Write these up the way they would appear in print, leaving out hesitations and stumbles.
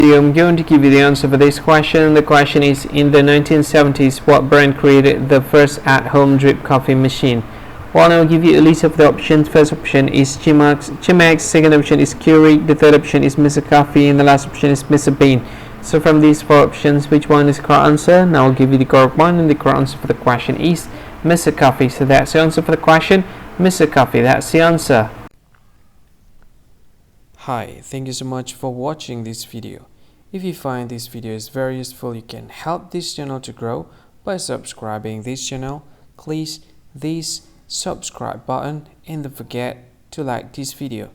I'm going to give you the answer for this question. The question is, in the 1970s, what brand created the first at-home drip coffee machine? Well, I'll give you a list of the options. First option is Chemex, second option is Keurig, the third option is Mr. Coffee, and the last option is Mr. Bean. So from these four options, which one is the correct answer? Now I'll give you the correct one, and the correct answer for the question is Mr. Coffee. So that's the answer for the question, Mr. Coffee. That's the answer. Hi, thank you so much for watching this video. If you find this video is very useful, you can help this channel to grow by subscribing this channel. Please this subscribe button and don't forget to like this video.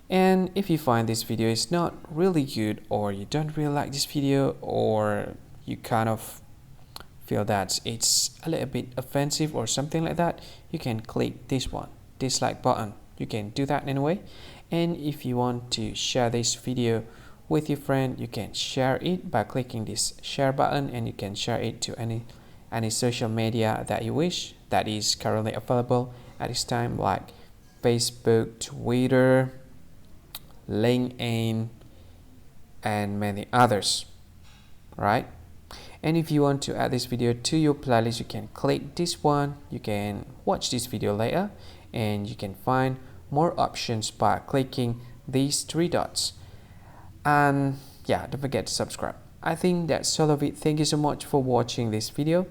And if you find this video is not really good, or you don't really like this video, or you kind of feel that it's a little bit offensive or something like that, you can click this one, dislike button. You can do that anyway. And if you want to share this video with your friend, you can share it by clicking this share button, and you can share it to any social media that you wish that is currently available at this time, like Facebook, Twitter, LinkedIn, and many others, right? And if you want to add this video to your playlist, you can click this one. You can watch this video later, and you can find more options by clicking these three dots. And yeah, don't forget to subscribe. I think that's all of it. Thank you so much for watching this video,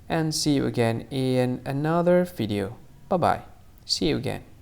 and see you again in another video. Bye bye. See you again.